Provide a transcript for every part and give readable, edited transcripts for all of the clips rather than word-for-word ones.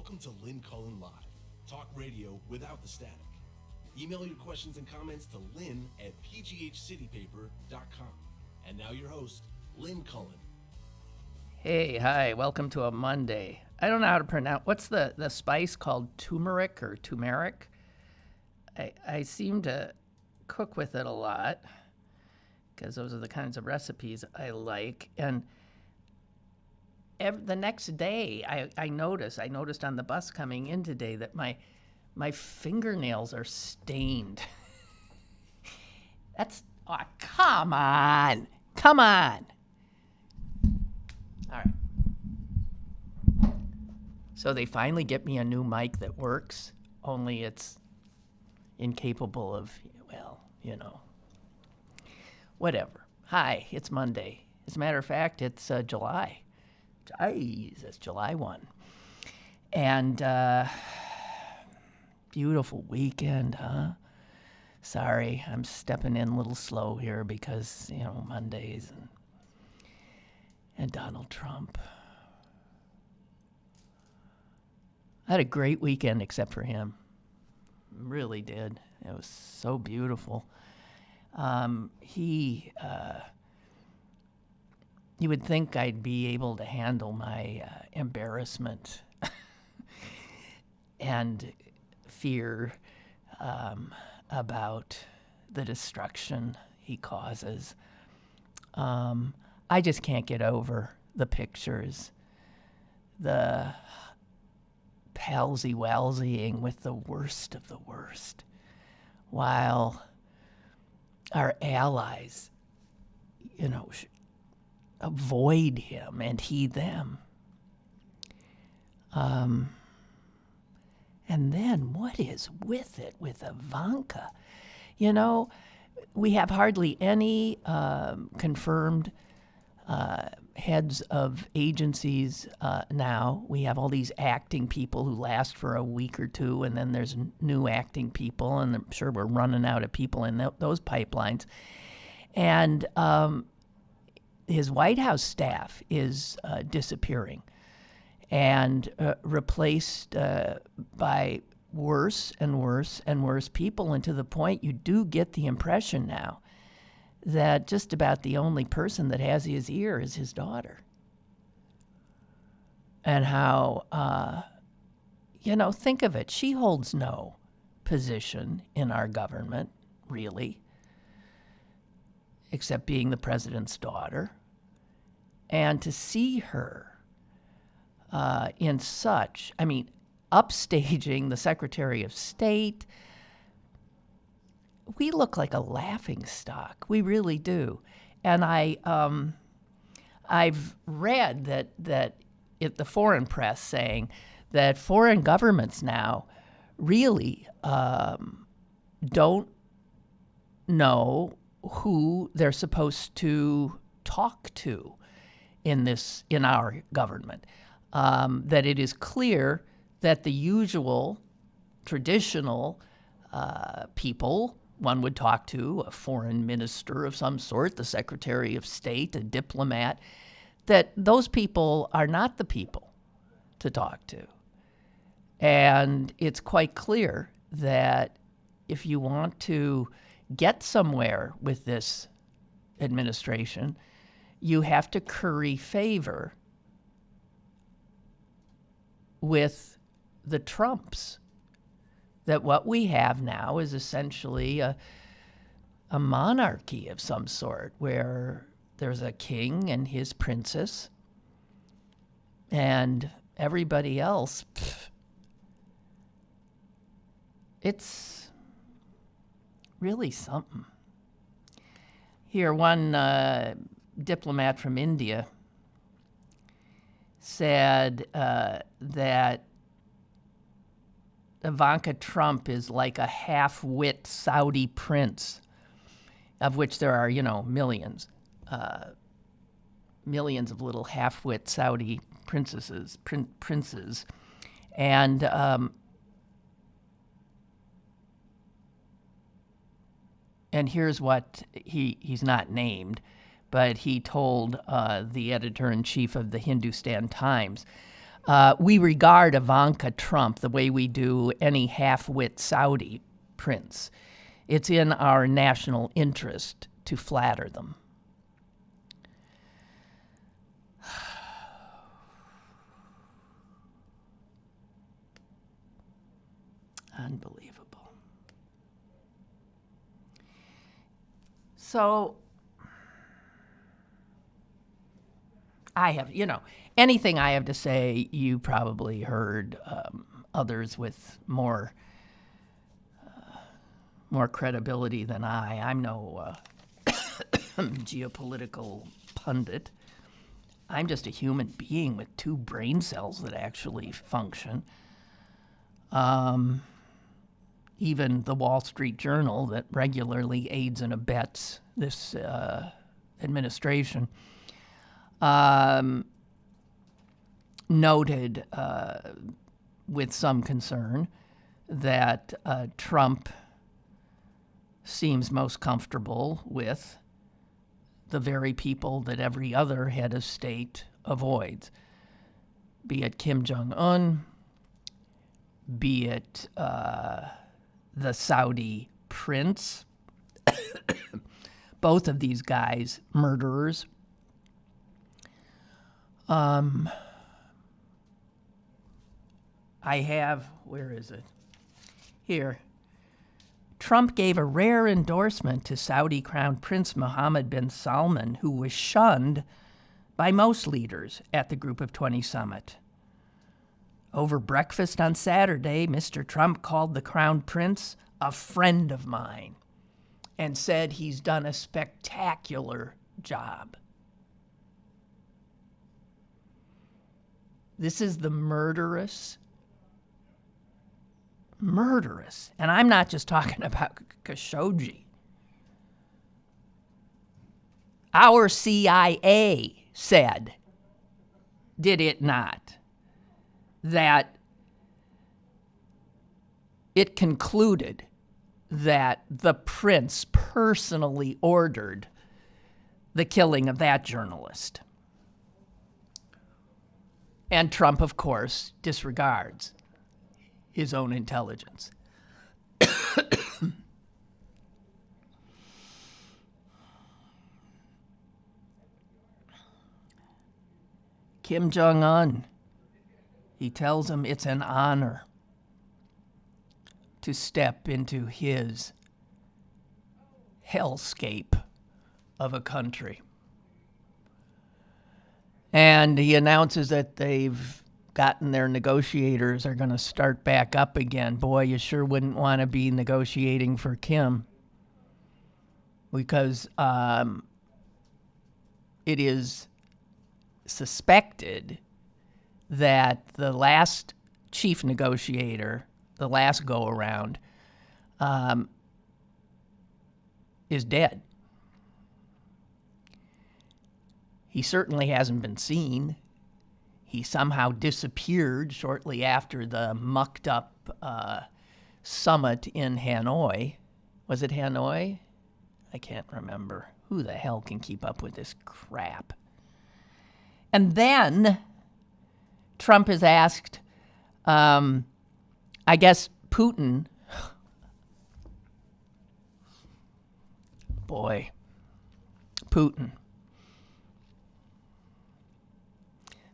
Welcome to Lynn Cullen Live, talk radio without the static. Email your questions and comments to lynn@pghcitypaper.com. And now your host, Lynn Cullen. Hey, hi, welcome to a Monday. I don't know how to pronounce, what's the spice called? Turmeric or turmeric? I seem to cook with it a lot because those are the kinds of recipes I like. And the next day, I noticed on the bus coming in today that my fingernails are stained. Come on. All right. So they finally get me a new mic that works, only it's incapable of, whatever. Hi, it's Monday. As a matter of fact, it's July. It's July 1. And beautiful weekend, huh? Sorry, I'm stepping in a little slow here because, Mondays and Donald Trump. I had a great weekend except for him. Really did. It was so beautiful. You would think I'd be able to handle my embarrassment and fear about the destruction he causes. I just can't get over the pictures, the palsy-walsying with the worst of the worst, while our allies, avoid him and he them. And then what is with it with Ivanka? We have hardly any confirmed heads of agencies now. We have all these acting people who last for a week or two, and then there's new acting people, and I'm sure we're running out of people in those pipelines. And his White House staff is disappearing and replaced by worse and worse and worse people, and to the point you do get the impression now that just about the only person that has his ear is his daughter. And how, think of it. She holds no position in our government, really, except being the president's daughter. And to see her in such, upstaging the Secretary of State, we look like a laughing stock. We really do. And I've read that the foreign press saying that foreign governments now really don't know who they're supposed to talk to in our government. That it is clear that the usual traditional people one would talk to, a foreign minister of some sort, the Secretary of State, a diplomat, that those people are not the people to talk to. And it's quite clear that if you want to get somewhere with this administration, you have to curry favor with the Trumps. That what we have now is essentially a monarchy of some sort, where there's a king and his princess, and everybody else, it's really something. Here, one diplomat from India said that Ivanka Trump is like a half-wit Saudi prince, of which there are, millions. Millions of little half-wit Saudi princes. And here's what he's not named, but he told the editor-in-chief of the Hindustan Times We regard Ivanka Trump the way we do any half-wit Saudi prince. It's in our national interest to flatter them. Unbelievable. So I have, anything I have to say, you probably heard others with more credibility than I. I'm no geopolitical pundit. I'm just a human being with 2 brain cells that actually function. Even the Wall Street Journal, that regularly aids and abets this administration, noted with some concern that Trump seems most comfortable with the very people that every other head of state avoids, be it Kim Jong-un, be it the Saudi prince. Both of these guys, murderers. I have, where is it? Here. Trump gave a rare endorsement to Saudi Crown Prince Mohammed bin Salman, who was shunned by most leaders at the Group of 20 summit. Over breakfast on Saturday, Mr. Trump called the Crown Prince a friend of mine and said he's done a spectacular job. This is the murderous, and I'm not just talking about Khashoggi. Our CIA said, did it not, that it concluded that the prince personally ordered the killing of that journalist. And Trump, of course, disregards his own intelligence. Kim Jong-un, he tells him it's an honor to step into his hellscape of a country. And he announces that they've gotten their negotiators are going to start back up again. Boy, you sure wouldn't want to be negotiating for Kim, because it is suspected that the last chief negotiator, the last go-around, is dead. He certainly hasn't been seen. He somehow disappeared shortly after the mucked-up summit in Hanoi. Was it Hanoi? I can't remember. Who the hell can keep up with this crap? And then Trump is asked, I guess Putin, Putin,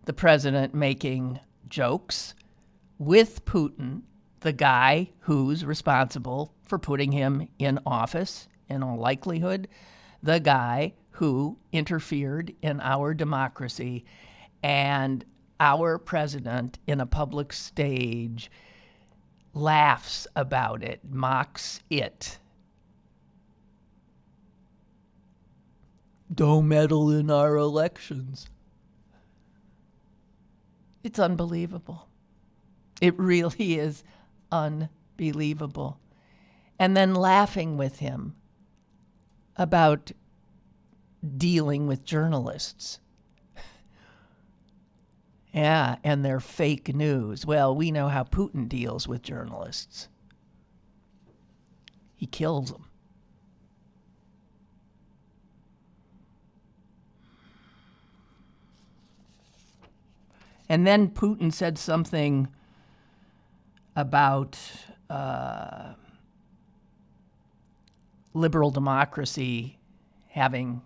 the president making jokes with Putin, the guy who's responsible for putting him in office, in all likelihood, the guy who interfered in our democracy, and our president in a public stage laughs about it, mocks it. Don't meddle in our elections. It's unbelievable. It really is unbelievable. And then laughing with him about dealing with journalists. Yeah, and their fake news. Well, we know how Putin deals with journalists. He kills them. And then Putin said something about liberal democracy having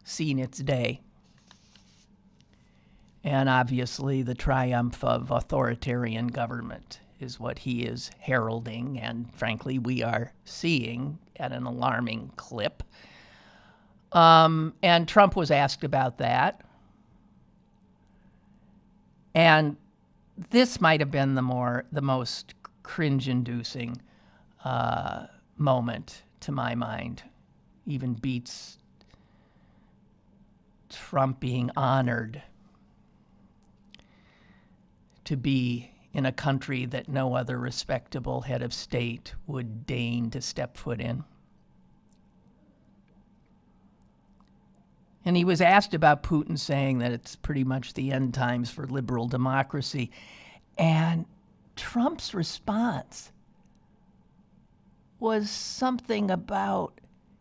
seen its day. And obviously the triumph of authoritarian government is what he is heralding, and frankly, we are seeing at an alarming clip. And Trump was asked about that. And this might have been the most cringe-inducing moment to my mind. Even beats Trump being honored to be in a country that no other respectable head of state would deign to step foot in. And he was asked about Putin saying that it's pretty much the end times for liberal democracy. And Trump's response was something about,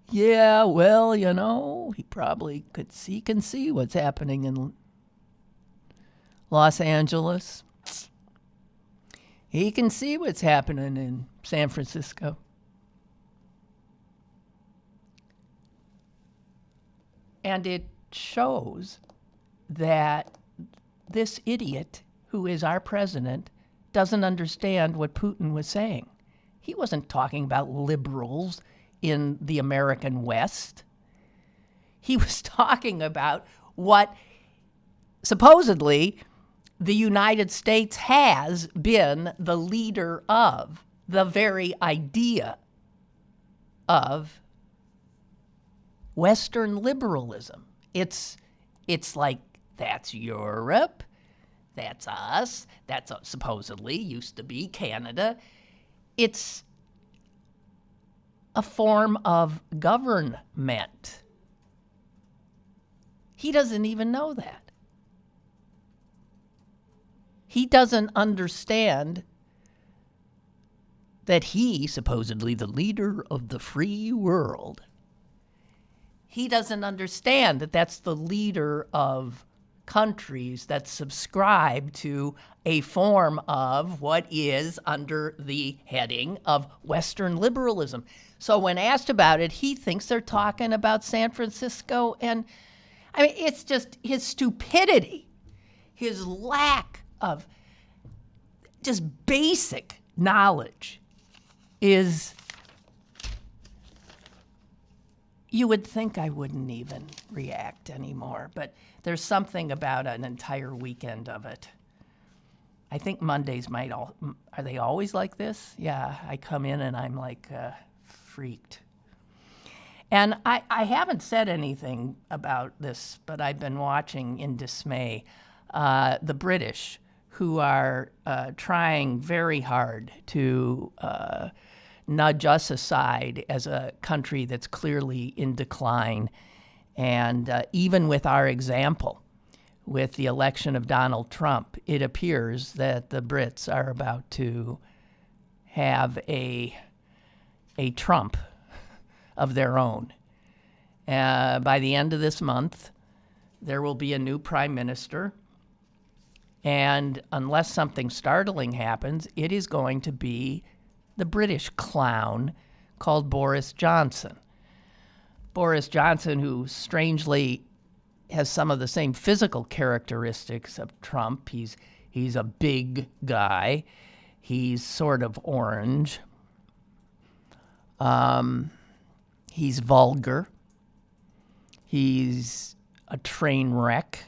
yeah, well, you know, he probably can see what's happening in Los Angeles. He can see what's happening in San Francisco. And it shows that this idiot, who is our president, doesn't understand what Putin was saying. He wasn't talking about liberals in the American West. He was talking about what supposedly the United States has been the leader of, the very idea of Western liberalism. It's like, that's Europe, that's us, that's supposedly used to be Canada. It's a form of government. He doesn't even know that. He doesn't understand that he, supposedly the leader of the free world, he doesn't understand that that's the leader of countries that subscribe to a form of what is under the heading of Western liberalism. So when asked about it, he thinks they're talking about San Francisco. And I mean, it's just his stupidity, his lack of just basic knowledge is, you would think I wouldn't even react anymore, but there's something about an entire weekend of it. I think Mondays are they always like this? Yeah, I come in and I'm like freaked. And I haven't said anything about this, but I've been watching in dismay the British, who are trying very hard to nudge us aside as a country that's clearly in decline. And even with our example, with the election of Donald Trump, it appears that the Brits are about to have a Trump of their own. By the end of this month, there will be a new prime minister. And unless something startling happens, it is going to be the British clown called Boris Johnson. Boris Johnson, who strangely has some of the same physical characteristics of Trump. He's a big guy. He's sort of orange. He's vulgar. He's a train wreck.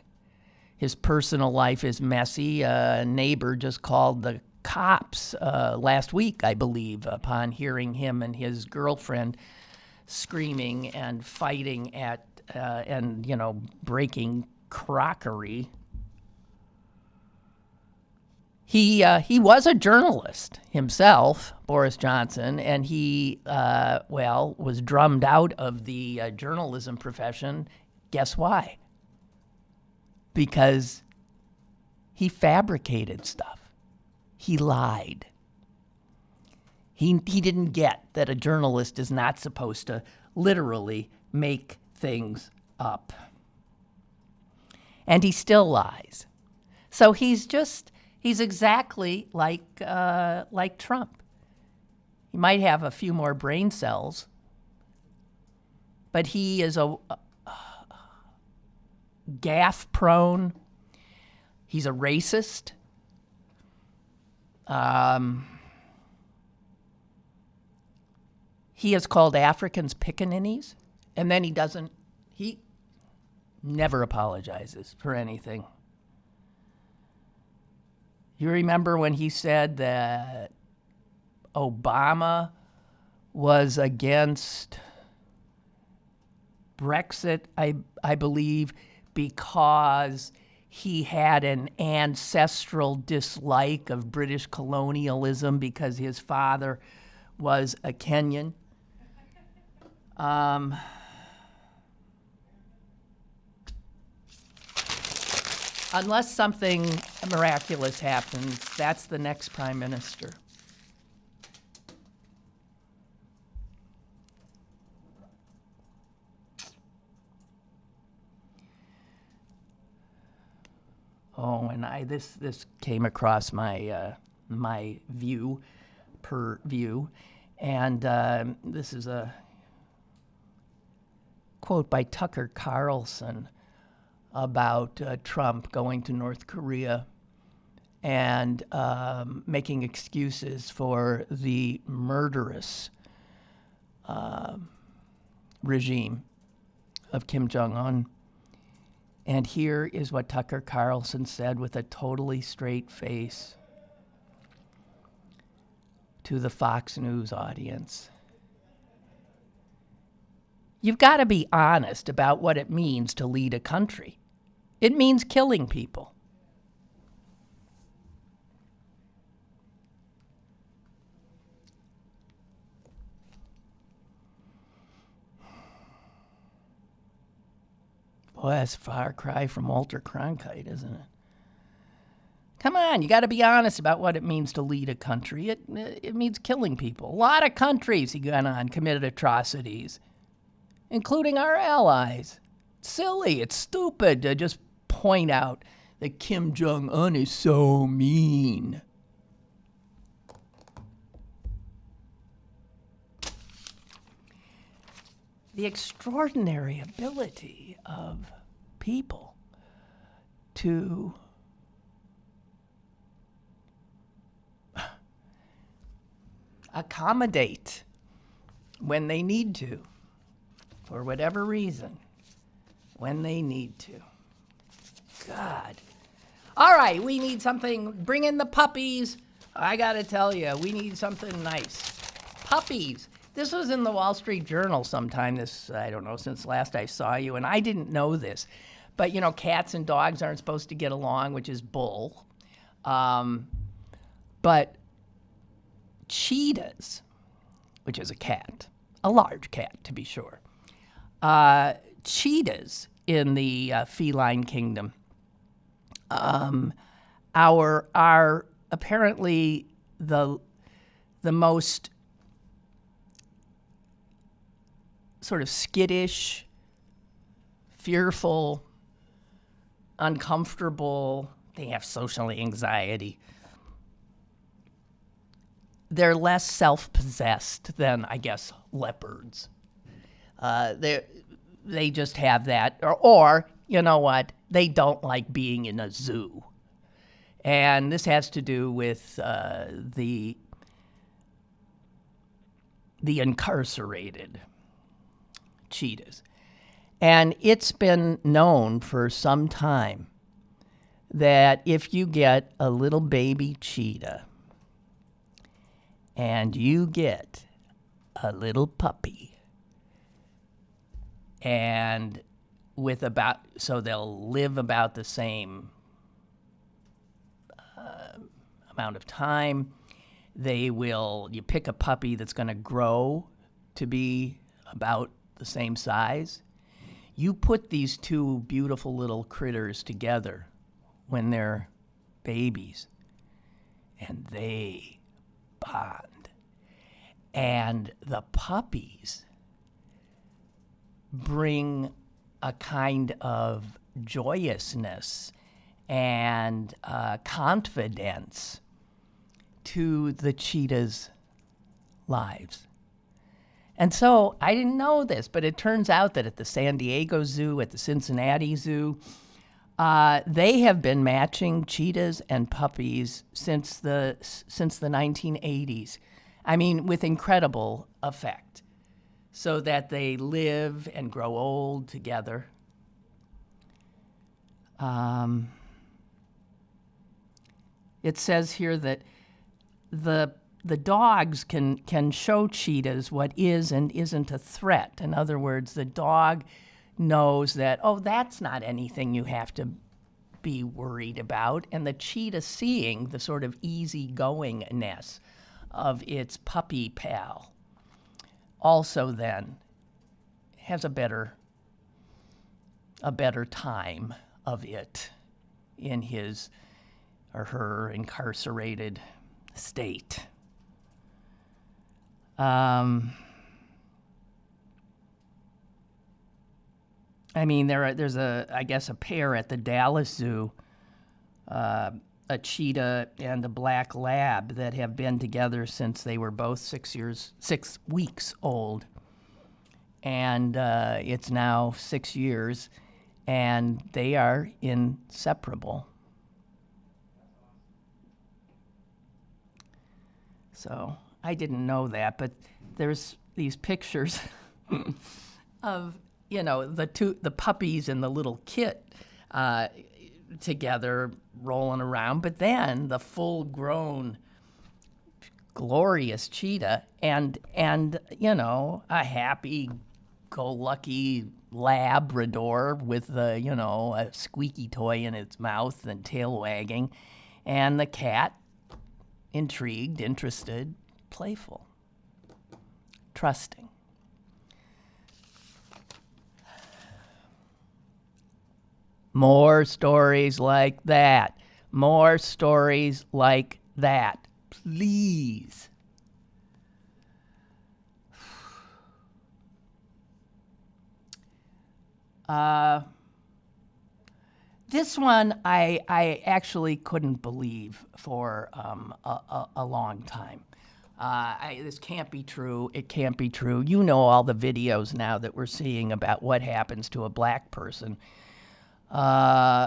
His personal life is messy. A neighbor just called the cops last week, I believe, upon hearing him and his girlfriend screaming and fighting at and breaking crockery. He was a journalist himself, Boris Johnson, and he was drummed out of the journalism profession. Guess why? Because he fabricated stuff. He lied. He didn't get that a journalist is not supposed to literally make things up. And he still lies. So he's exactly like Trump. He might have a few more brain cells, but he is a gaffe prone. He's a racist. He has called Africans pickaninnies, and then he never apologizes for anything. You remember when he said that Obama was against Brexit, I believe, because he had an ancestral dislike of British colonialism because his father was a Kenyan. Unless something miraculous happens, that's the next prime minister. Oh, and this came across my my view, and this is a quote by Tucker Carlson about Trump going to North Korea and making excuses for the murderous regime of Kim Jong-un. And here is what Tucker Carlson said with a totally straight face to the Fox News audience. You've got to be honest about what it means to lead a country. It means killing people. Boy, that's a far cry from Walter Cronkite, isn't it? Come on, you got to be honest about what it means to lead a country. It means killing people. A lot of countries, he went on, committed atrocities, including our allies. It's silly, it's stupid to just point out that Kim Jong-un is so mean. The extraordinary ability of people to accommodate when they need to, for whatever reason, when they need to. God. All right, we need something. Bring in the puppies. I got to tell you, we need something nice. Puppies. This was in the Wall Street Journal sometime I don't know, since last I saw you, and I didn't know this. But, you know, cats and dogs aren't supposed to get along, which is bull. But cheetahs, which is a cat, a large cat to be sure, cheetahs in the feline kingdom are apparently the most sort of skittish, fearful, uncomfortable. They have social anxiety. They're less self-possessed than, I guess, leopards. They just have that. Or, you know what, they don't like being in a zoo. And this has to do with the incarcerated cheetahs. And it's been known for some time that if you get a little baby cheetah and you get a little puppy, and so they'll live about the same amount of time. You pick a puppy that's going to grow to be about the same size. You put these two beautiful little critters together when they're babies, and they bond. And the puppies bring a kind of joyousness and confidence to the cheetahs' lives. And so I didn't know this, but it turns out that at the San Diego Zoo, at the Cincinnati Zoo, they have been matching cheetahs and puppies since the 1980s. I mean, with incredible effect, so that they live and grow old together. It says here that the dogs can show cheetahs what is and isn't a threat. In other words, the dog knows that, oh, that's not anything you have to be worried about. And the cheetah, seeing the sort of easygoingness of its puppy pal, also then has a better time of it in his or her incarcerated state. I mean, there's I guess a pair at the Dallas Zoo, a cheetah and a black lab that have been together since they were both 6 weeks old. And it's now 6 years, and they are inseparable. So I didn't know that, but there's these pictures of, the puppies and the little kit together rolling around, but then the full-grown, glorious cheetah and a happy-go-lucky Labrador with a squeaky toy in its mouth and tail wagging, and the cat intrigued, interested, playful, trusting. More stories like that. More stories like that. Please. This one I actually couldn't believe for a long time. This can't be true. It can't be true. You know all the videos now that we're seeing about what happens to a black person,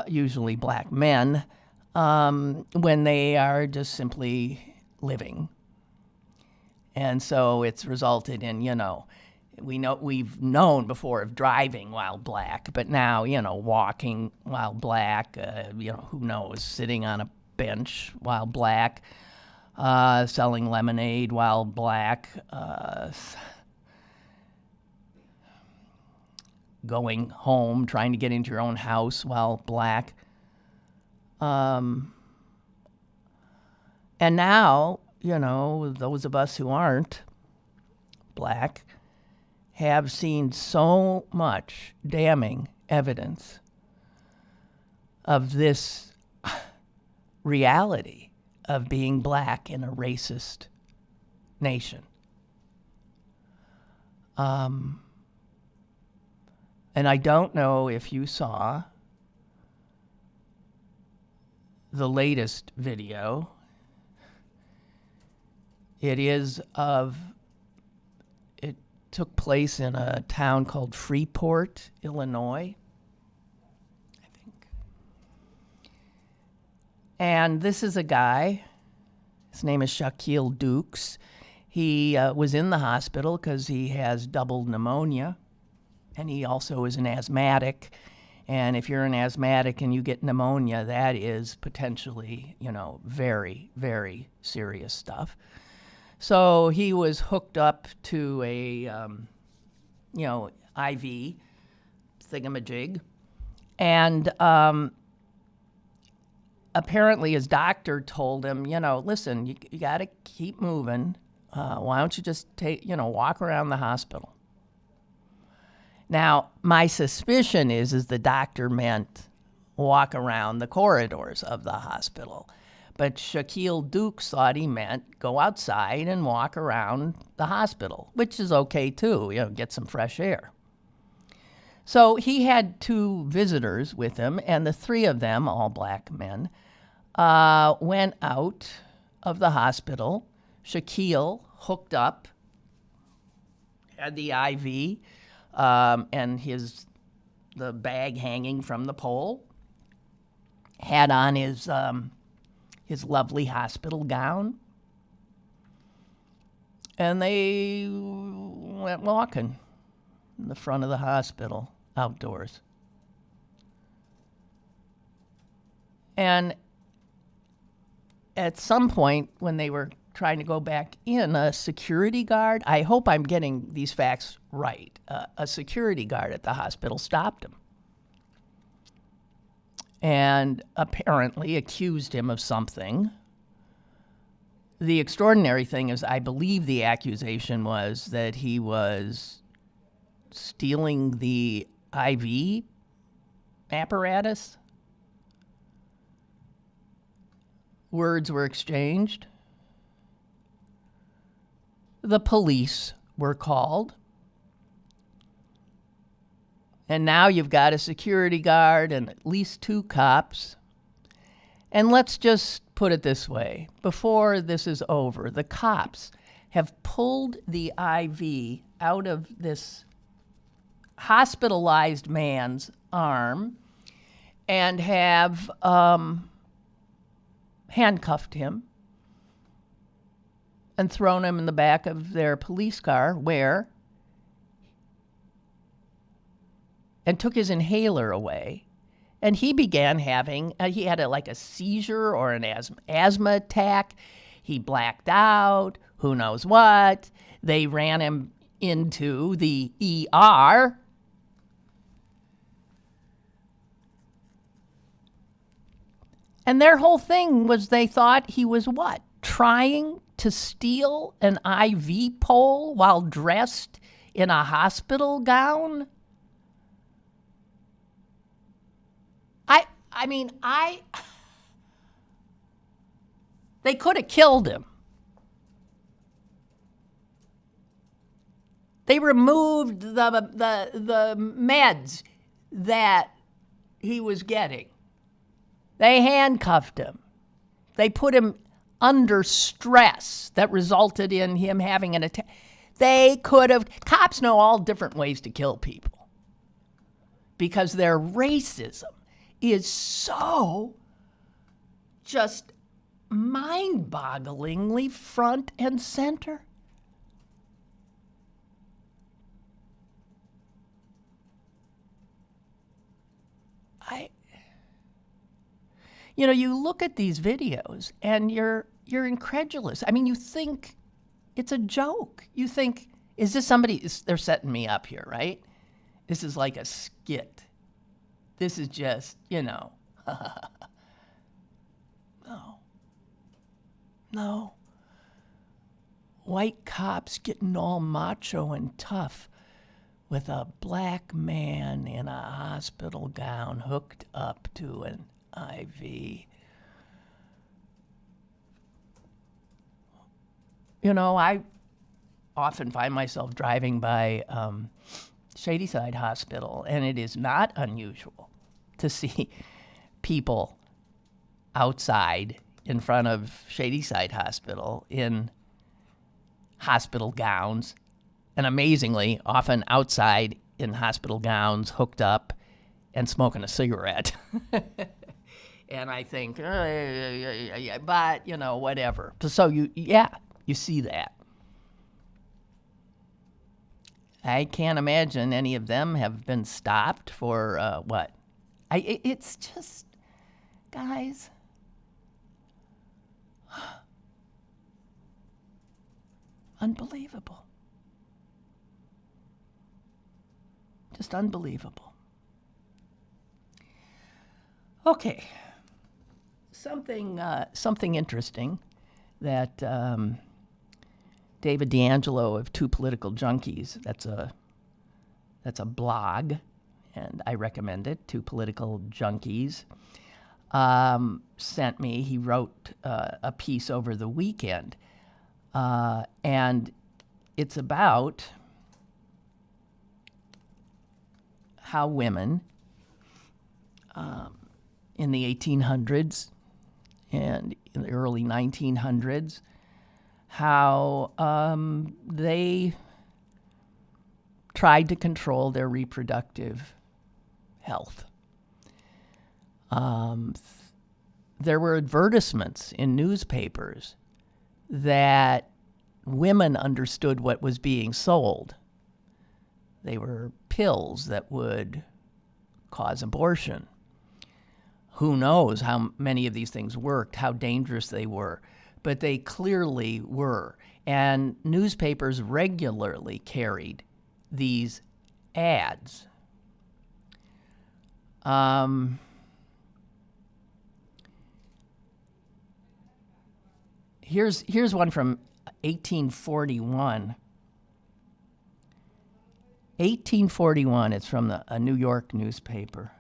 usually black men, when they are just simply living. And so it's resulted in, we've known before of driving while black, but now, walking while black, who knows, sitting on a bench while black, selling lemonade while black, going home, trying to get into your own house while black. And now, those of us who aren't black have seen so much damning evidence of this reality of being black in a racist nation. And I don't know if you saw the latest video. It took place in a town called Freeport, Illinois, I think. And this is a guy, his name is Shaquille Dukes. He was in the hospital because he has double pneumonia, and he also is an asthmatic. And if you're an asthmatic and you get pneumonia, that is potentially, very, very serious stuff. So he was hooked up to a, IV thingamajig. And apparently his doctor told him, listen, you got to keep moving. Why don't you just walk around the hospital? Now, my suspicion is the doctor meant walk around the corridors of the hospital. But Shaquille Dukes thought he meant go outside and walk around the hospital, which is okay too, get some fresh air. So he had 2 visitors with him, and the 3 of them, all black men, went out of the hospital. Shaquille hooked up, had the IV, and the bag hanging from the pole, had on his lovely hospital gown, and they went walking in the front of the hospital outdoors. And at some point when they were trying to go back in, a security guard, I hope I'm getting these facts right, a security guard at the hospital stopped him and apparently accused him of something. The extraordinary thing is, I believe the accusation was that he was stealing the IV apparatus. Words were exchanged. The police were called. And now you've got a security guard and at least 2 cops. And let's just put it this way. Before this is over, the cops have pulled the IV out of this hospitalized man's arm and have handcuffed him and thrown him in the back of their police car and took his inhaler away. And he began having, he had a seizure or an asthma attack. He blacked out, who knows what. They ran him into the ER. And their whole thing was they thought he was what? Trying to steal an IV pole while dressed in a hospital gown? They could have killed him. They removed the meds that he was getting. They handcuffed him. They put him under stress that resulted in him having an attack. They could have. Cops know all different ways to kill people because their racism is so just mind-bogglingly front and center. You look at these videos and you're incredulous. I mean, you think it's a joke. You think, is this somebody, they're setting me up here, right? This is like a skit. This is just, No. No. White cops getting all macho and tough with a black man in a hospital gown hooked up to an IV. I often find myself driving by Shadyside Hospital, and it is not unusual to see people outside in front of Shadyside Hospital in hospital gowns, and amazingly, often outside in hospital gowns, hooked up and smoking a cigarette. And I think, but, whatever. So you see that. I can't imagine any of them have been stopped for what? It's just, guys. Unbelievable. Just unbelievable. Okay. Something interesting that David D'Angelo of Two Political Junkies, that's a blog, and I recommend it, Two Political Junkies, sent me. He wrote a piece over the weekend, and it's about how women in the 1800s and in the early 1900s, how they tried to control their reproductive health. There were advertisements in newspapers that women understood what was being sold. They were pills that would cause abortion. Who knows how many of these things worked, how dangerous they were, but they clearly were. And newspapers regularly carried these ads. Here's one from 1841. 1841, it's from a New York newspaper.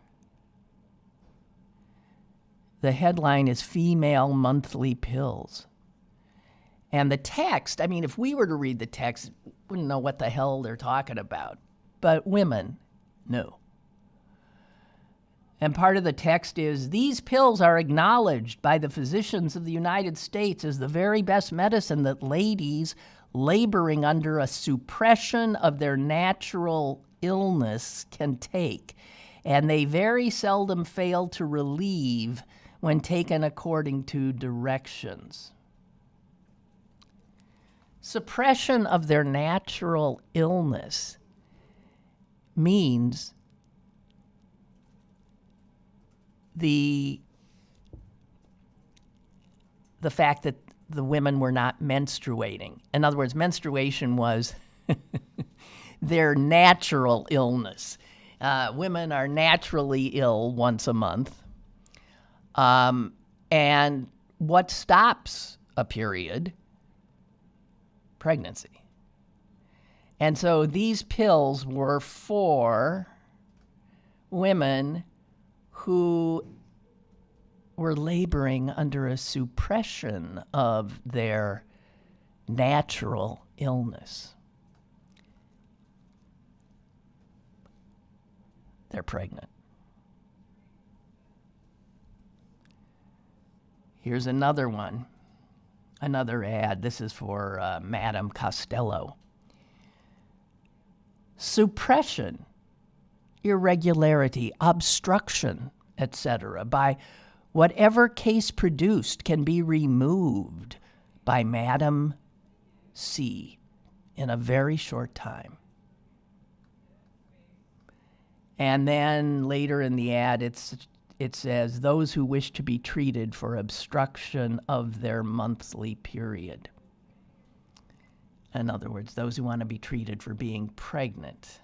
The headline is Female Monthly Pills. And the text, I mean, if we were to read the text, we wouldn't know what the hell they're talking about. But women knew. And part of the text is, these pills are acknowledged by the physicians of the United States as the very best medicine that ladies laboring under a suppression of their natural illness can take. And they very seldom fail to relieve when taken according to directions. Suppression of their natural illness means the fact that the women were not menstruating. In other words, menstruation was their natural illness. Women are naturally ill once a month. And what stops a period? Pregnancy. And so these pills were for women who were laboring under a suppression of their natural illness. They're pregnant. Here's another one, another ad. This is for Madame Costello. Suppression, irregularity, obstruction, etc., by whatever case produced can be removed by Madame C in a very short time. And then later in the ad, it says, those who wish to be treated for obstruction of their monthly period. In other words, those who want to be treated for being pregnant.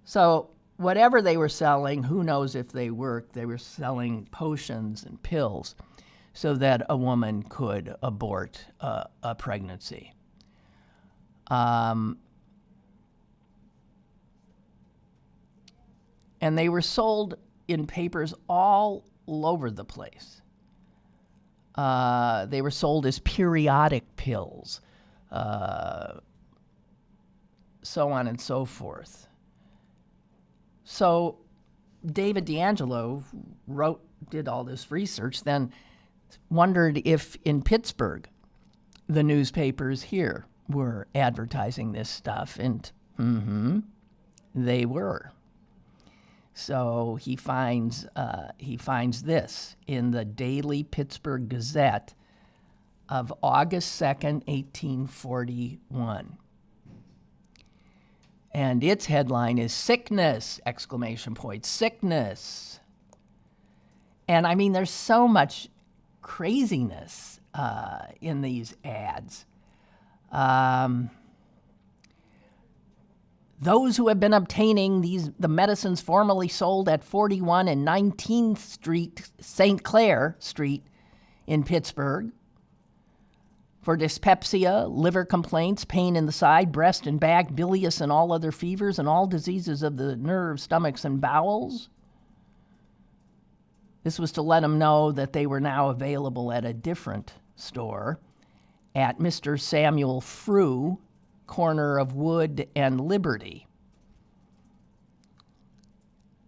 So whatever they were selling, who knows if they worked, they were selling potions and pills so that a woman could abort a pregnancy. And they were sold in papers all over the place. They were sold as periodic pills, so on and so forth. So David D'Angelo did all this research, then wondered if in Pittsburgh the newspapers here were advertising this stuff, and they were. So he finds this in the Daily Pittsburgh Gazette of August 2nd, 1841. And its headline is "Sickness!" exclamation point, sickness. And I mean, there's so much craziness in these ads. Those who have been obtaining the medicines formerly sold at 41 and 19th Street, St. Clair Street in Pittsburgh, for dyspepsia, liver complaints, pain in the side, breast and back, bilious and all other fevers, and all diseases of the nerves, stomachs, and bowels. This was to let them know that they were now available at a different store, at Mr. Samuel Frew, corner of Wood and Liberty.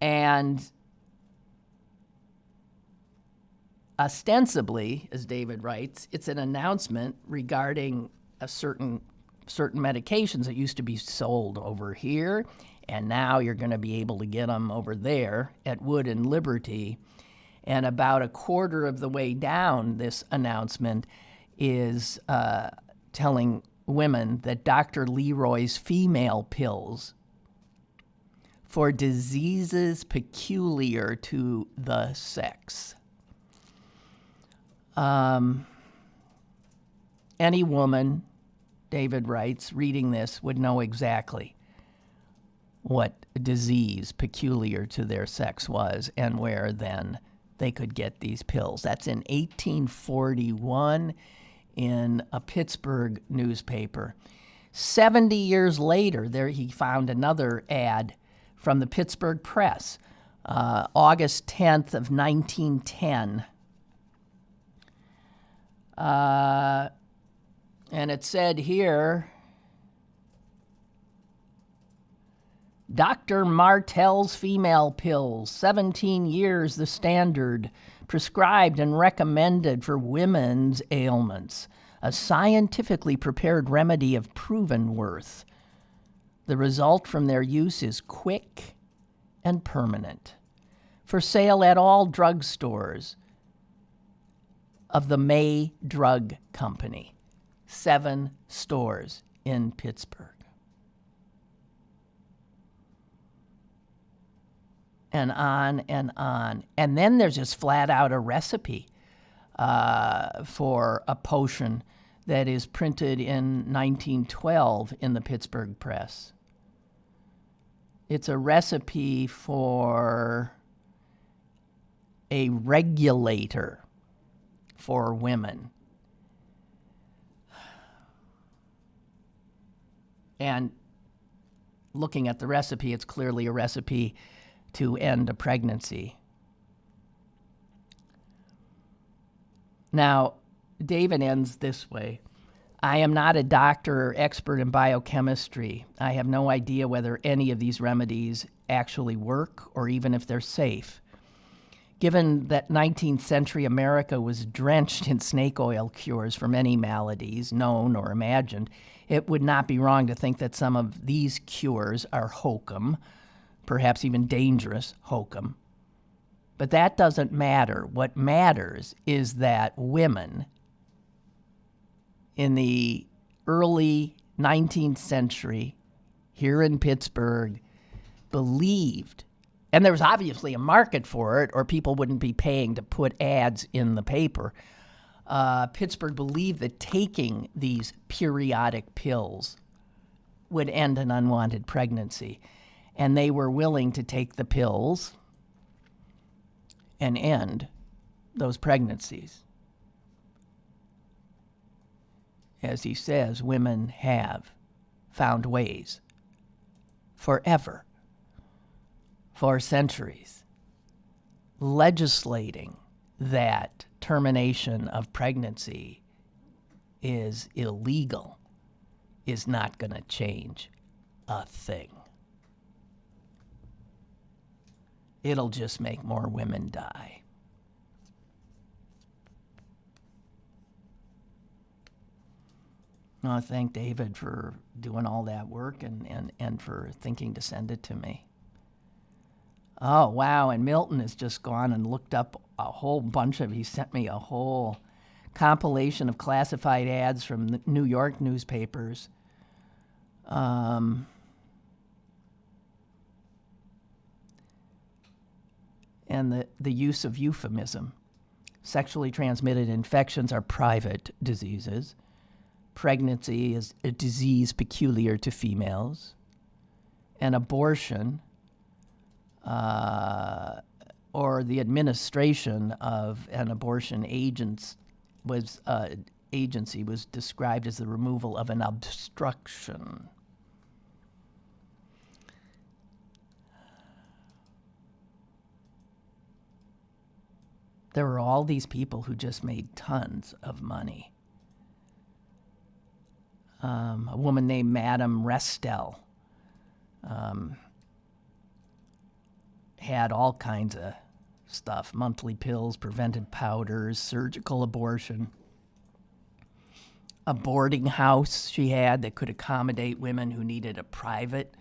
And ostensibly, as David writes, it's an announcement regarding a certain medications that used to be sold over here, and now you're going to be able to get them over there at Wood and Liberty. And about a quarter of the way down, this announcement is telling women that Dr. Leroy's female pills for diseases peculiar to the sex. Any woman, David writes, reading this would know exactly what disease peculiar to their sex was and where then they could get these pills. That's in 1841 in a Pittsburgh newspaper. 70 years later, there he found another ad from the Pittsburgh Press, August 10th of 1910. And it said here, Dr. Martell's female pills, 17 years the standard, prescribed and recommended for women's ailments, a scientifically prepared remedy of proven worth. The result from their use is quick and permanent. For sale at all drugstores of the May Drug Company. 7 stores in Pittsburgh. And on and on. And then there's just flat out a recipe for a potion that is printed in 1912 in the Pittsburgh Press. It's a recipe for a regulator for women. And looking at the recipe, it's clearly a recipe to end a pregnancy. Now, David ends this way. I am not a doctor or expert in biochemistry. I have no idea whether any of these remedies actually work or even if they're safe. Given that 19th century America was drenched in snake oil cures for many maladies, known or imagined, it would not be wrong to think that some of these cures are hokum, perhaps even dangerous hokum. But that doesn't matter. What matters is that women in the early 19th century here in Pittsburgh believed, and there was obviously a market for it or people wouldn't be paying to put ads in the paper. Pittsburgh believed that taking these periodic pills would end an unwanted pregnancy. And they were willing to take the pills and end those pregnancies. As he says, women have found ways forever, for centuries, legislating that termination of pregnancy is illegal is not going to change a thing. It'll just make more women die. I thank David for doing all that work and for thinking to send it to me. Oh, wow, and Milton has just gone and looked up a whole bunch of, he sent me a whole compilation of classified ads from the New York newspapers. And the use of euphemism. Sexually transmitted infections are private diseases. Pregnancy is a disease peculiar to females. And abortion, or the administration of an abortion agency was described as the removal of an obstruction. There were all these people who just made tons of money. A woman named Madame Restel had all kinds of stuff, monthly pills, preventive powders, surgical abortion. A boarding house she had that could accommodate women who needed a private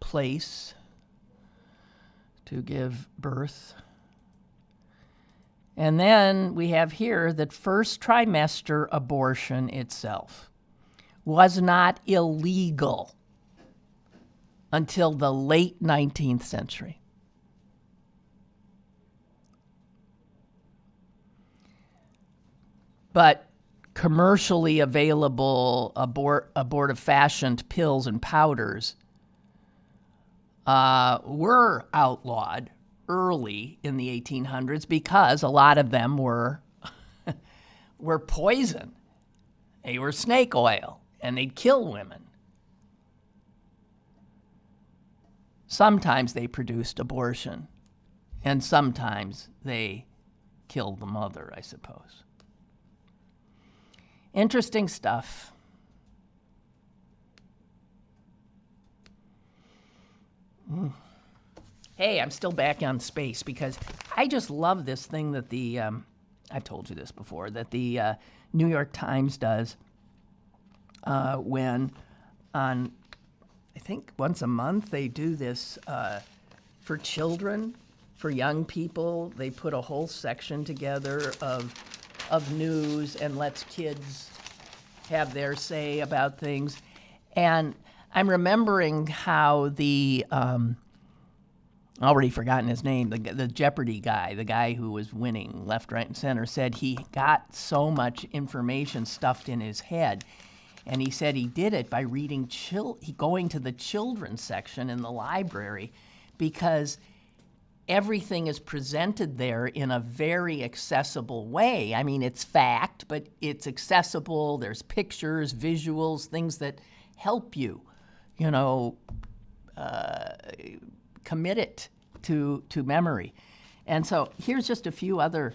place to give birth. And then we have here that first trimester abortion itself was not illegal until the late 19th century. But commercially available abortive-fashioned pills and powders were outlawed early in the 1800s because a lot of them were poison. They were snake oil, and they'd kill women. Sometimes they produced abortion, and sometimes they killed the mother, I suppose. Interesting stuff. Hey, I'm still back on space because I just love this thing that I've told you this before, that the New York Times does when on, I think once a month, they do this for children, for young people. They put a whole section together of news and lets kids have their say about things. And I'm remembering how the, already forgotten his name, the Jeopardy guy, the guy who was winning left, right, and center, said he got so much information stuffed in his head. And he said he did it by reading, going to the children's section in the library, because everything is presented there in a very accessible way. I mean, it's fact, but it's accessible. There's pictures, visuals, things that help you, commit it to memory. And so here's just a few other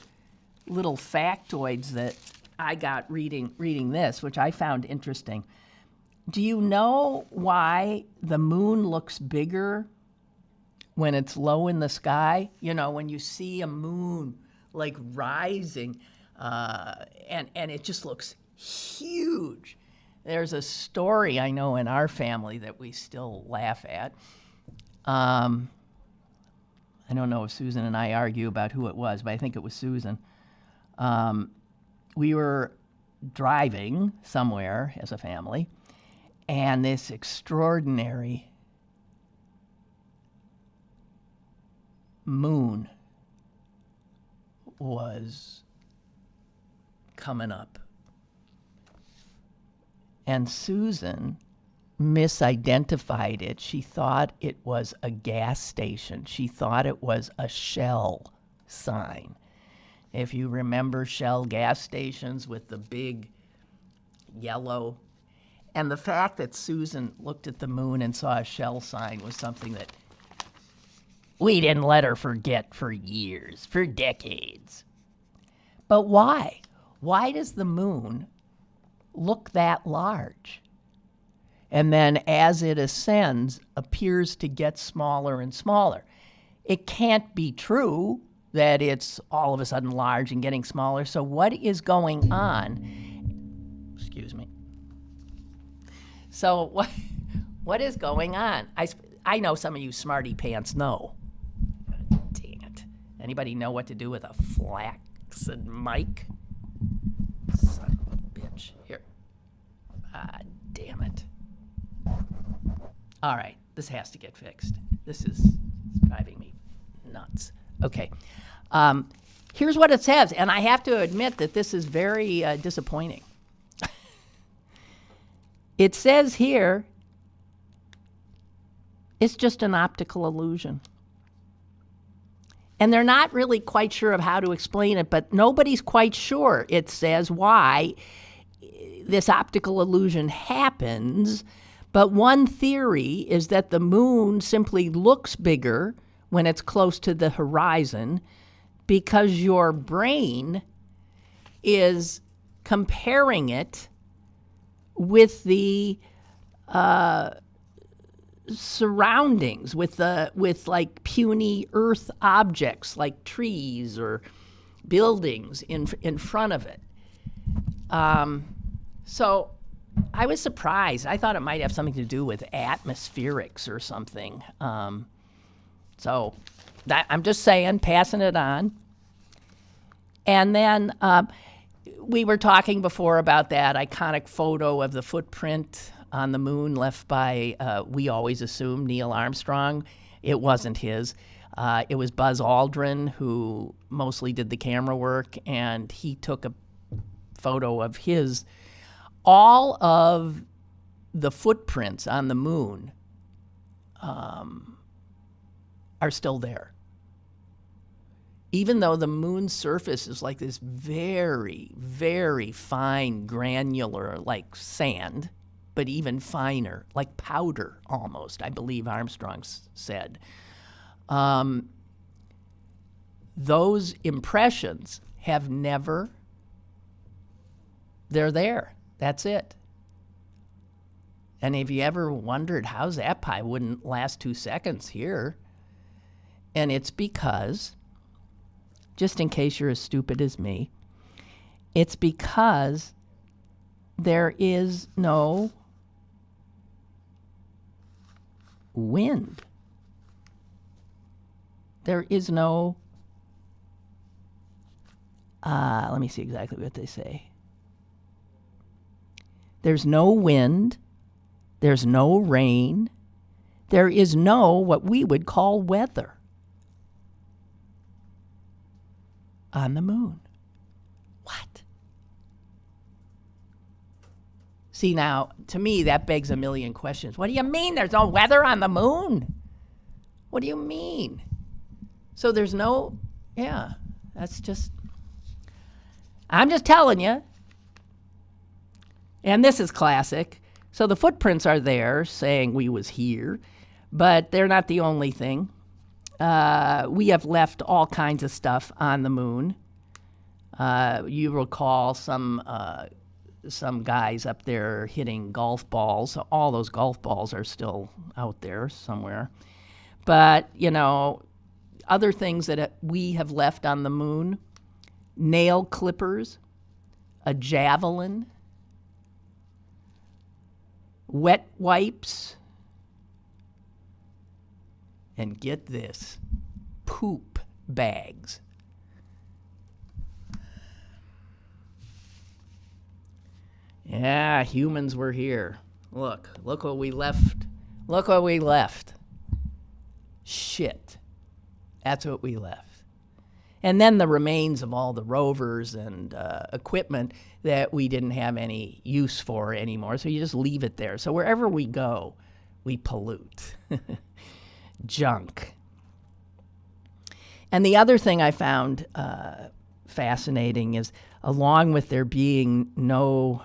little factoids that I got reading this, which I found interesting. Do you know why the moon looks bigger when it's low in the sky? When you see a moon like rising, and it just looks huge. There's a story I know in our family that we still laugh at. I don't know if Susan and I argue about who it was, but I think it was Susan. We were driving somewhere as a family, and this extraordinary moon was coming up. And Susan misidentified it. She thought it was a gas station. She thought it was a Shell sign. If you remember Shell gas stations with the big yellow. And the fact that Susan looked at the moon and saw a Shell sign was something that we didn't let her forget for years, for decades. But why? Why does the moon look that large? And then as it ascends, appears to get smaller and smaller. It can't be true that it's all of a sudden large and getting smaller. So what is going on? Excuse me. So what is going on? I know some of you smarty pants know. Dang it. Anybody know what to do with a flaccid mic? Son of a bitch. Here. Damn it. All right, this has to get fixed. This is driving me nuts. Okay. Here's what it says, and I have to admit that this is very disappointing. It says here, it's just an optical illusion. And they're not really quite sure of how to explain it, but nobody's quite sure, it says, why this optical illusion happens. But one theory is that the moon simply looks bigger when it's close to the horizon because your brain is comparing it with the surroundings with like puny earth objects like trees or buildings in front of it. So I was surprised. I thought it might have something to do with atmospherics or something. So that, I'm just saying, passing it on. And then we were talking before about that iconic photo of the footprint on the moon left by, we always assumed, Neil Armstrong. It wasn't his. It was Buzz Aldrin, who mostly did the camera work, and he took a photo of his. All of the footprints on the moon are still there. Even though the moon's surface is like this very, very fine, granular, like sand, but even finer, like powder almost, I believe Armstrong said. Those impressions have never, they're there. That's it. And if you ever wondered how's that pie wouldn't last 2 seconds here, and it's because, just in case you're as stupid as me, it's because there is no wind. There is no, let me see exactly what they say. There's no wind. There's no rain. There is no what we would call weather on the moon. What? See, now, to me, that begs a million questions. What do you mean there's no weather on the moon? What do you mean? So there's no, yeah, that's just, I'm just telling you. And this is classic. So the footprints are there saying we was here, but they're not the only thing. We have left all kinds of stuff on the moon. You recall some guys up there hitting golf balls. All those golf balls are still out there somewhere. But, you know, other things that we have left on the moon, nail clippers, a javelin, wet wipes, and get this, poop bags. Yeah, humans were here. Look what we left. Look what we left. Shit. That's what we left. And then the remains of all the rovers and equipment that we didn't have any use for anymore. So you just leave it there. So wherever we go, we pollute. Junk. And the other thing I found fascinating is, along with there being no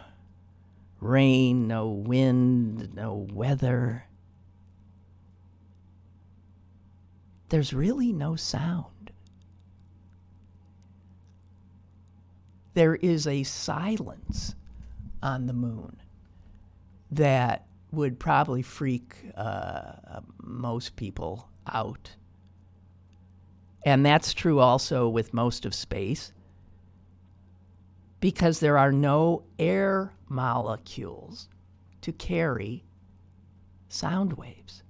rain, no wind, no weather, there's really no sound. There is a silence on the moon that would probably freak most people out. And that's true also with most of space, because there are no air molecules to carry sound waves.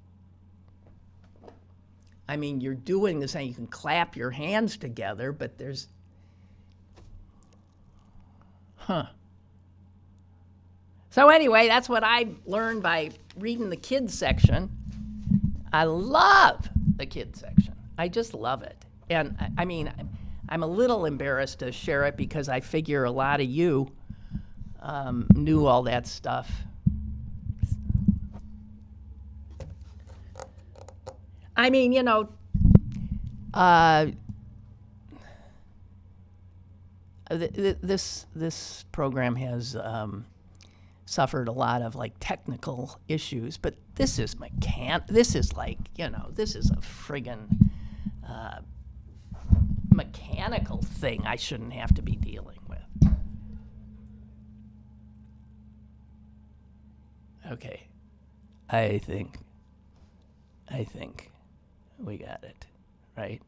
I mean, you're doing this thing, you can clap your hands together, but there's, So anyway, that's what I learned by reading the kids section. I love the kids section. I just love it. And I mean, I'm a little embarrassed to share it because I figure a lot of you knew all that stuff. I mean, you know, this program has suffered a lot of like technical issues, but this is this is like, you know, this is a friggin' mechanical thing I shouldn't have to be dealing with. Okay, I think I think we got it, right?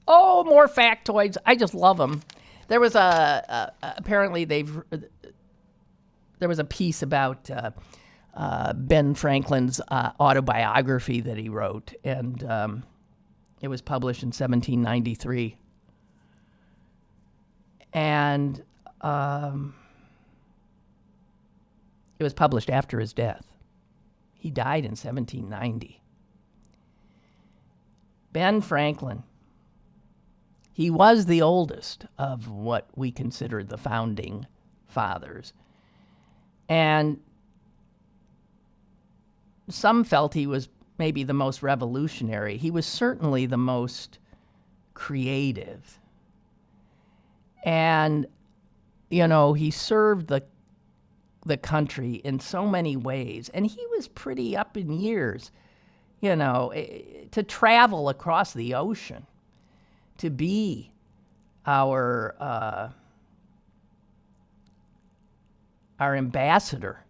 Oh, more factoids. I just love them. There was apparently there was a piece about Ben Franklin's autobiography that he wrote, and it was published in 1793. And it was published after his death. He died in 1790. Ben Franklin, he was the oldest of what we considered the founding fathers. And some felt he was maybe the most revolutionary. He was certainly the most creative. And, you know, he served the country in so many ways. And he was pretty up in years, you know, to travel across the ocean, to be our ambassador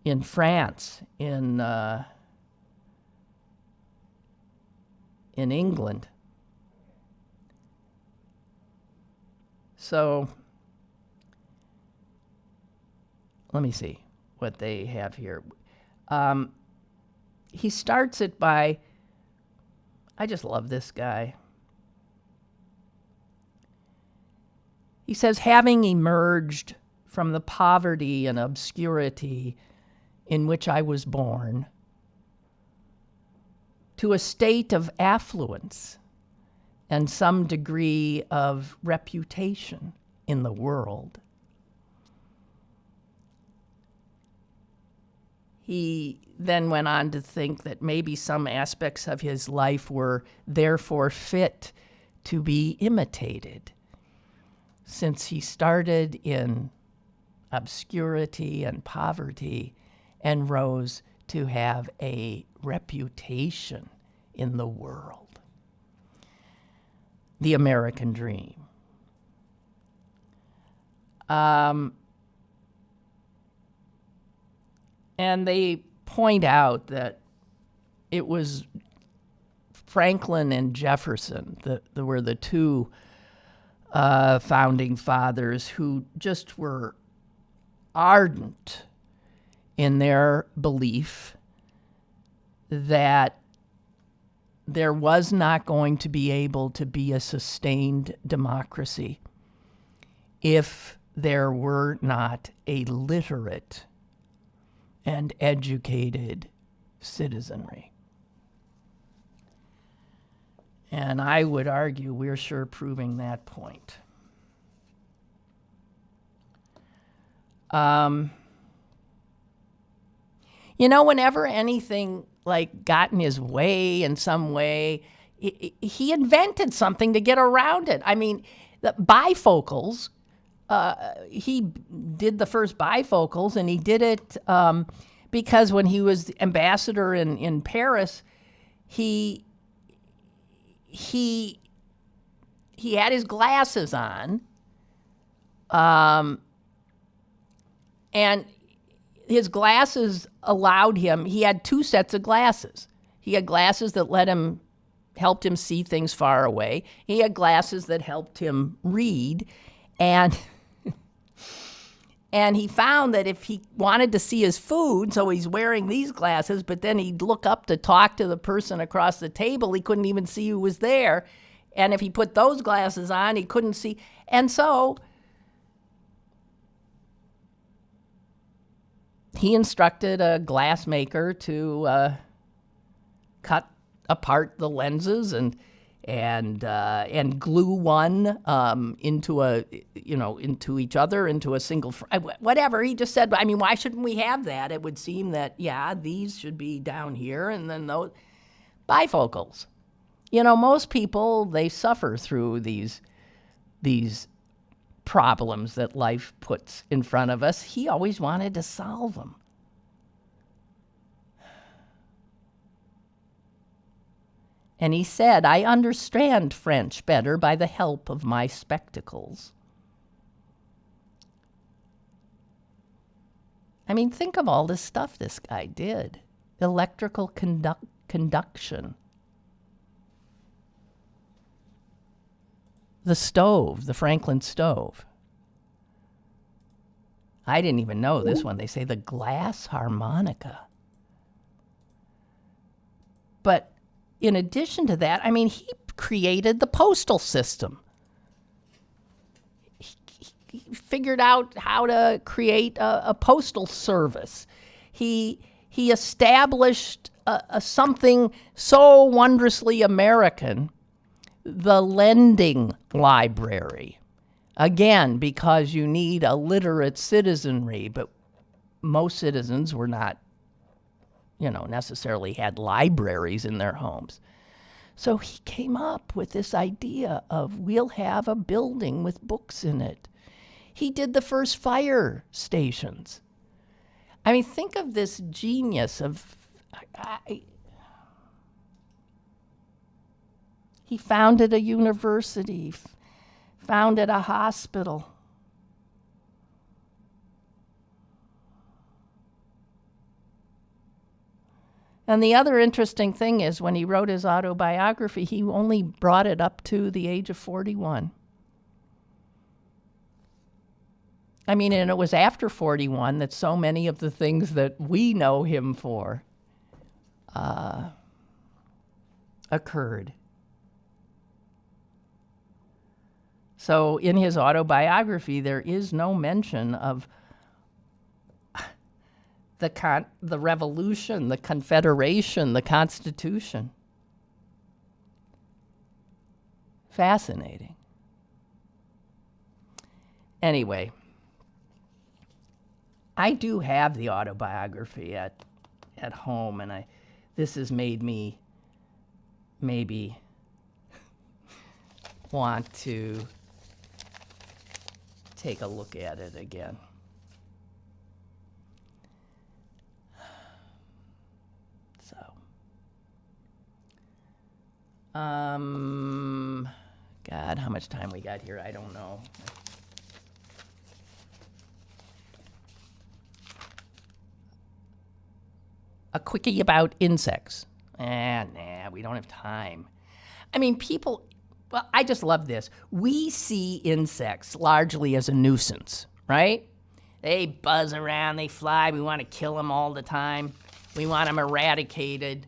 in France, in England. So let me see what they have here. He starts it by, I just love this guy. He says, having emerged from the poverty and obscurity in which I was born to a state of affluence and some degree of reputation in the world, he then went on to think that maybe some aspects of his life were therefore fit to be imitated, since he started in obscurity and poverty and rose to have a reputation in the world. The American dream. And they point out that it was Franklin and Jefferson that were the two founding fathers who just were ardent in their belief that there was not going to be able to be a sustained democracy if there were not a literate and educated citizenry. And I would argue we're sure proving that point. You know, whenever anything like got in his way in some way, he invented something to get around it. I mean, the bifocals, he did the first bifocals, and he did it because when he was ambassador in Paris, he had his glasses on, and his glasses allowed him, he had two sets of glasses. He had glasses that helped him see things far away. He had glasses that helped him read. And and he found that if he wanted to see his food, so he's wearing these glasses, but then he'd look up to talk to the person across the table, he couldn't even see who was there. And if he put those glasses on, he couldn't see. And so he instructed a glassmaker to cut apart the lenses and glue one into each other, into a single whatever. He just said, I mean, why shouldn't we have that? It would seem that, yeah, these should be down here, and then those bifocals. You know, most people, they suffer through these problems that life puts in front of us. He always wanted to solve them. And he said, I understand French better by the help of my spectacles. I mean, think of all this stuff this guy did. Electrical conduction. The stove, the Franklin stove. I didn't even know this one. They say the glass harmonica. But in addition to that, I mean, he created the postal system. He figured out how to create a postal service. He established something so wondrously American, the lending library. Again, because you need a literate citizenry, but most citizens were not, necessarily had libraries in their homes. So he came up with this idea of we'll have a building with books in it. He did the first fire stations. I mean, think of this genius of... He founded a university, founded a hospital. And the other interesting thing is when he wrote his autobiography, he only brought it up to the age of 41. I mean, and it was after 41 that so many of the things that we know him for occurred. So in his autobiography, there is no mention of the revolution, the Confederation, the Constitution. Fascinating. Anyway, I do have the autobiography at home, and this has made me maybe want to take a look at it again. So, God, how much time we got here? I don't know. A quickie about insects. We don't have time. I mean, people, well, I just love this. We see insects largely as a nuisance, right? They buzz around, they fly, we want to kill them all the time. We want them eradicated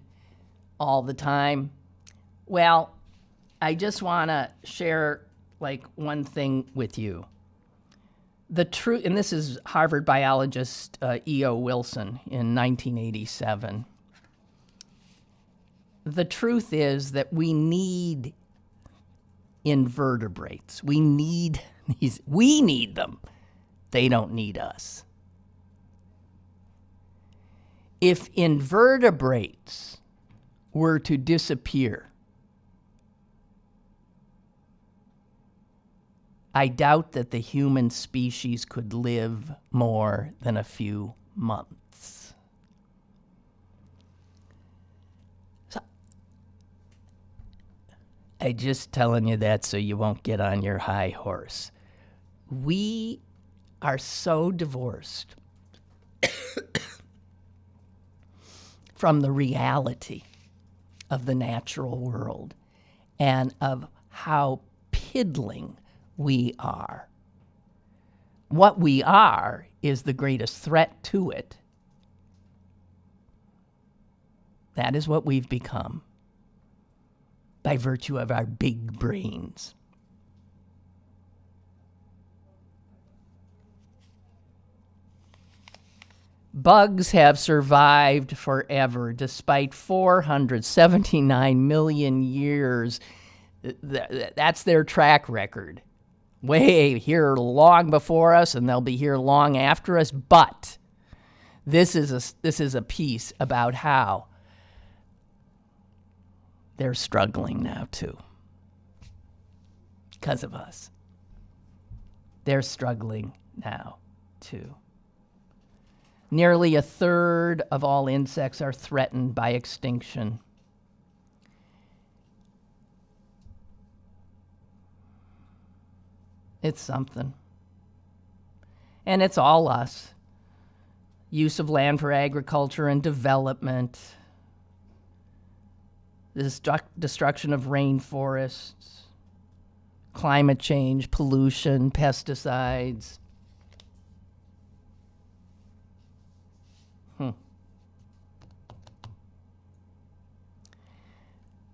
all the time. Well, I just want to share one thing with you. The truth, and this is Harvard biologist E.O. Wilson in 1987. The truth is that we need invertebrates. We need them. They don't need us. If invertebrates were to disappear, I doubt that the human species could live more than a few months. So, I'm just telling you that so you won't get on your high horse. We are so divorced from the reality of the natural world and of how piddling we are. What we are is the greatest threat to it. That is what we've become by virtue of our big brains. Bugs have survived forever despite 479 million years. That's their track record. Way here long before us, and they'll be here long after us. But this is a piece about how they're struggling now too, because of us. They're struggling now too. Nearly a third of all insects are threatened by extinction. It's something. And it's all us. use of land for agriculture and development, the destruction of rainforests, climate change, pollution, pesticides.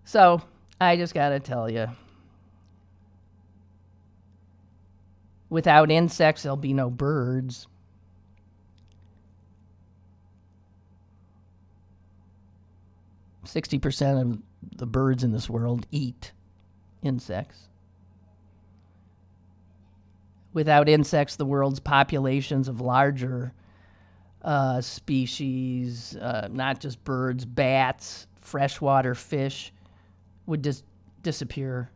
So I just got to tell you, without insects, there'll be no birds. %60 of the birds in this world eat insects. Without insects, the world's populations of larger species, not just birds, bats, freshwater fish, would just disappear.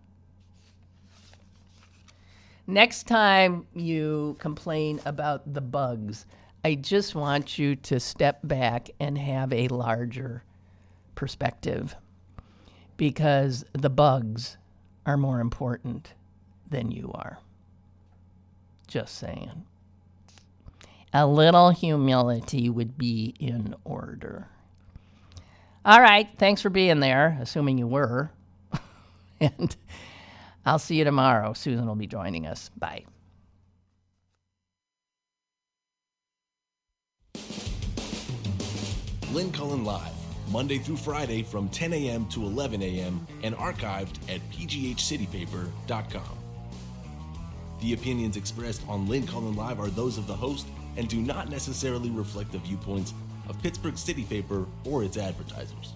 Next time you complain about the bugs, I just want you to step back and have a larger perspective, because the bugs are more important than you are. Just saying. A little humility would be in order. All right, thanks for being there, assuming you were. And I'll see you tomorrow. Susan will be joining us. Bye. Lynn Cullen Live, Monday through Friday from 10 a.m. to 11 a.m. and archived at pghcitypaper.com. The opinions expressed on Lynn Cullen Live are those of the host and do not necessarily reflect the viewpoints of Pittsburgh City Paper or its advertisers.